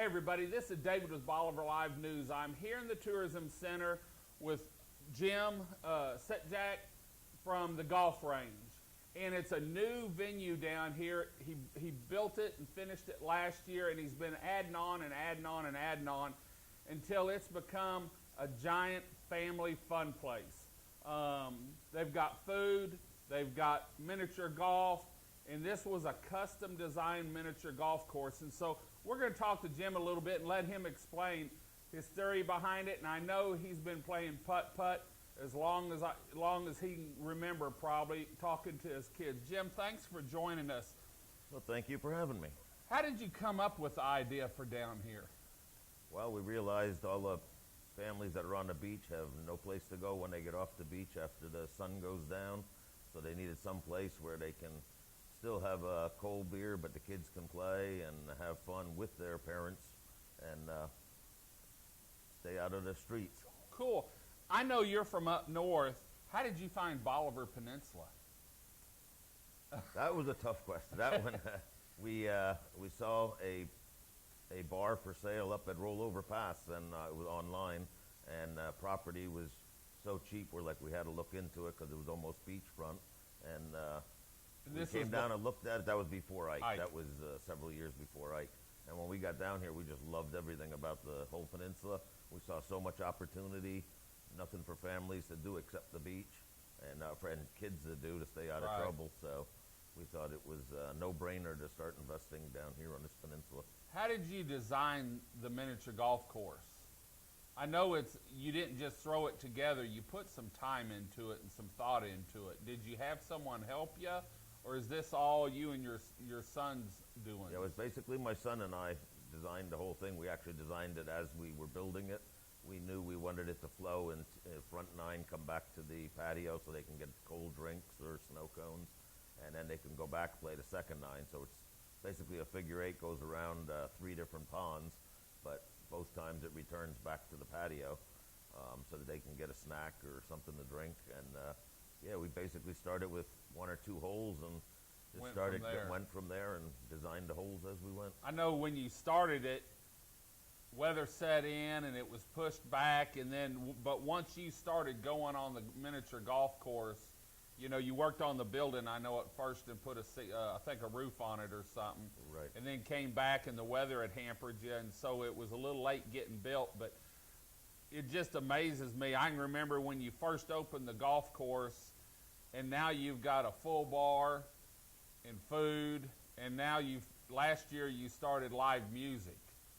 everybody, this is David with Bolivar Live News. I'm here in the Tourism Center with Jim Setjack from the golf range. And it's a new venue down here. He built it and finished it last year, and he's been adding on and adding on and adding on until it's become a giant family fun place. They've got food, they've got miniature golf, and this was a custom designed miniature golf course. And so we're going to talk to Jim a little bit and let him explain his theory behind it. And I know he's been playing putt-putt as long as he can remember, probably, talking to his kids. Jim, thanks for joining us. Well, thank you for having me. How did you come up with the idea for down here? Well, we realized all the families that are on the beach have no place to go when they get off the beach after the sun goes down. So they needed some place where they can still have a cold beer, but the kids can play and have fun with their parents and stay out of the streets. Cool. I know you're from up north. How did you find Bolivar Peninsula? That was a tough question. That one, we saw a bar for sale up at Rollover Pass, and it was online, and property was so cheap. We had to look into it because it was almost beachfront, and we came down and looked at it. That was before Ike. That was several years before Ike. And when we got down here, we just loved everything about the whole peninsula. We saw so much opportunity, nothing for families to do except the beach, and for kids to do to stay out of trouble. So we thought it was a no-brainer to start investing down here on this peninsula. How did you design the miniature golf course? I know you didn't just throw it together. You put some time into it and some thought into it. Did you have someone help you, or is this all you and your son's doing? Yeah, it was basically my son and I designed the whole thing. We actually designed it as we were building it. We knew we wanted it to flow and front nine come back to the patio so they can get cold drinks or snow cones, and then they can go back play the second nine. So it's basically a figure eight, goes around 3 different ponds, but both times it returns back to the patio so that they can get a snack or something to drink. And yeah, we basically started with 1 or 2 holes and went from there and designed the holes as we went. I know when you started it, weather set in and it was pushed back, but once you started going on the miniature golf course, you worked on the building, I know, at first, and put I think a roof on it or something. Right. And then came back and the weather had hampered you, and so it was a little late getting built. But it just amazes me. I can remember when you first opened the golf course, and now you've got a full bar and food, and now last year you started live music.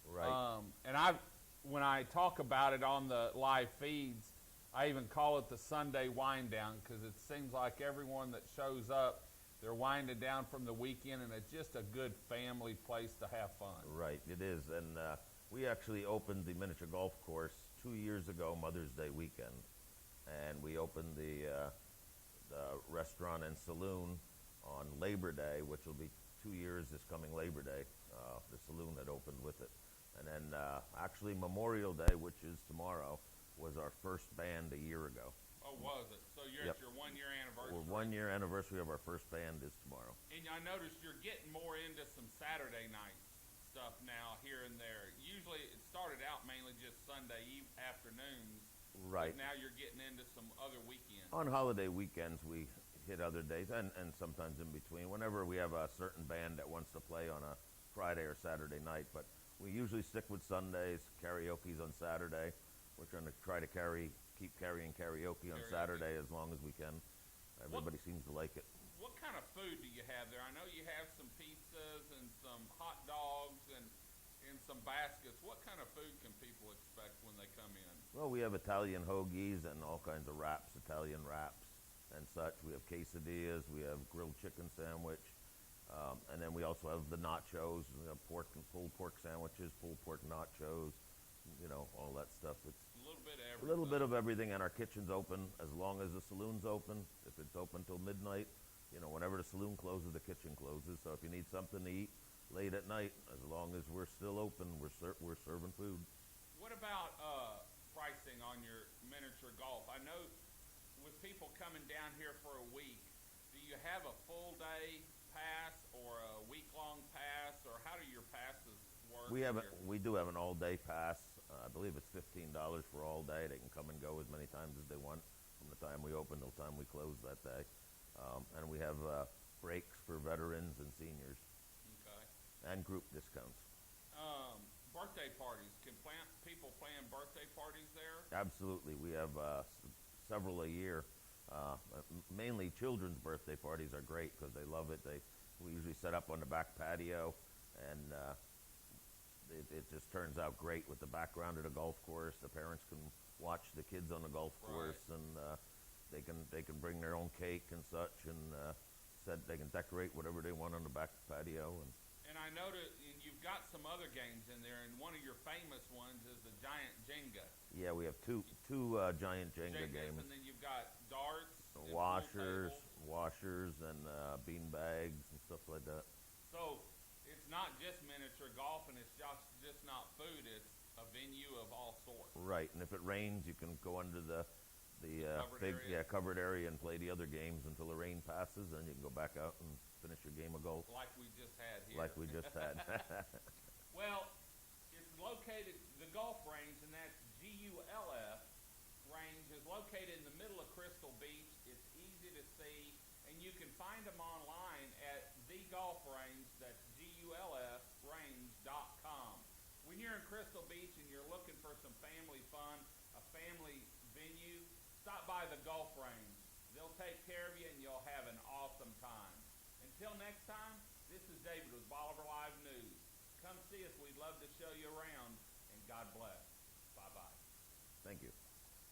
Right. And when I talk about it on the live feeds, I even call it the Sunday wind down, because it seems like everyone that shows up, they're winding down from the weekend, and it's just a good family place to have fun. Right, it is. And we actually opened the miniature golf course 2 years ago, Mother's Day weekend. And we opened the restaurant and saloon on Labor Day, which will be 2 years this coming Labor Day, the saloon that opened with it. And then actually Memorial Day, which is tomorrow, was our first band a year ago. Oh, was it? So you're at your 1 year anniversary. We're 1 year anniversary of our first band is tomorrow. And I noticed you're getting more into some Saturday night stuff now, here and there. Usually it started out mainly just Sunday afternoons. Right. But now you're getting into some other weekends. On holiday weekends, we hit other days, and sometimes in between, whenever we have a certain band that wants to play on a Friday or Saturday night. But we usually stick with Sundays, karaoke's on Saturday. We're trying to try to keep carrying karaoke on Saturday as long as we can. Everybody seems to like it. What kind of food do you have there? I know you have some pizzas and some hot dogs and some baskets. What kind of food can people expect when they come in? Well, we have Italian hoagies and all kinds of wraps, Italian wraps and such. We have quesadillas. We have grilled chicken sandwich. And then we also have the nachos, pork and pulled pork sandwiches, pulled pork nachos, all that stuff. It's a little bit of everything. A little bit of everything, and our kitchen's open as long as the saloon's open. If it's open till midnight, whenever the saloon closes, the kitchen closes. So if you need something to eat late at night, as long as we're still open, we're serving food. What about pricing on your miniature golf? I know with people coming down here for a week, do you have a full day pass or a week-long pass, or how do your passes work? work? We do have an all-day pass. I believe it's $15 for all day. They can come and go as many times as they want from the time we open till the time we close that day. And we have breaks for veterans and seniors Okay. and group discounts. Birthday parties. Can people plan birthday parties there? Absolutely. We have several a year. Mainly children's birthday parties are great because they love it. We usually set up on the back patio, and it just turns out great with the background of the golf course. The parents can watch the kids on the golf course, and they can bring their own cake and such, and they can decorate whatever they want on the back patio. And I noticed you've got some other games in there, and one of your famous ones is the giant Jenga. Yeah, we have two giant Jenga games. And then you've got darts, and washers, and bean bags and stuff like that. So it's not just miniature golf, and it's just not food. It's a venue of all sorts. Right, and if it rains, you can go under the covered area and play the other games until the rain passes, and you can go back out and finish your game of golf. Like we just had here. Like we just had. Well, it's located, the golf range, and that's GULF range, is located in the middle of Crystal Beach. It's easy to see, and you can find them online at the golf range. That's GULFrange.com. When you're in Crystal Beach and you're looking for some family fun, a family venue, stop by the golf range. They'll take care of you, and you'll have an awesome time. Until next time, this is David with Bolivar Live News. Come see us. We'd love to show you around.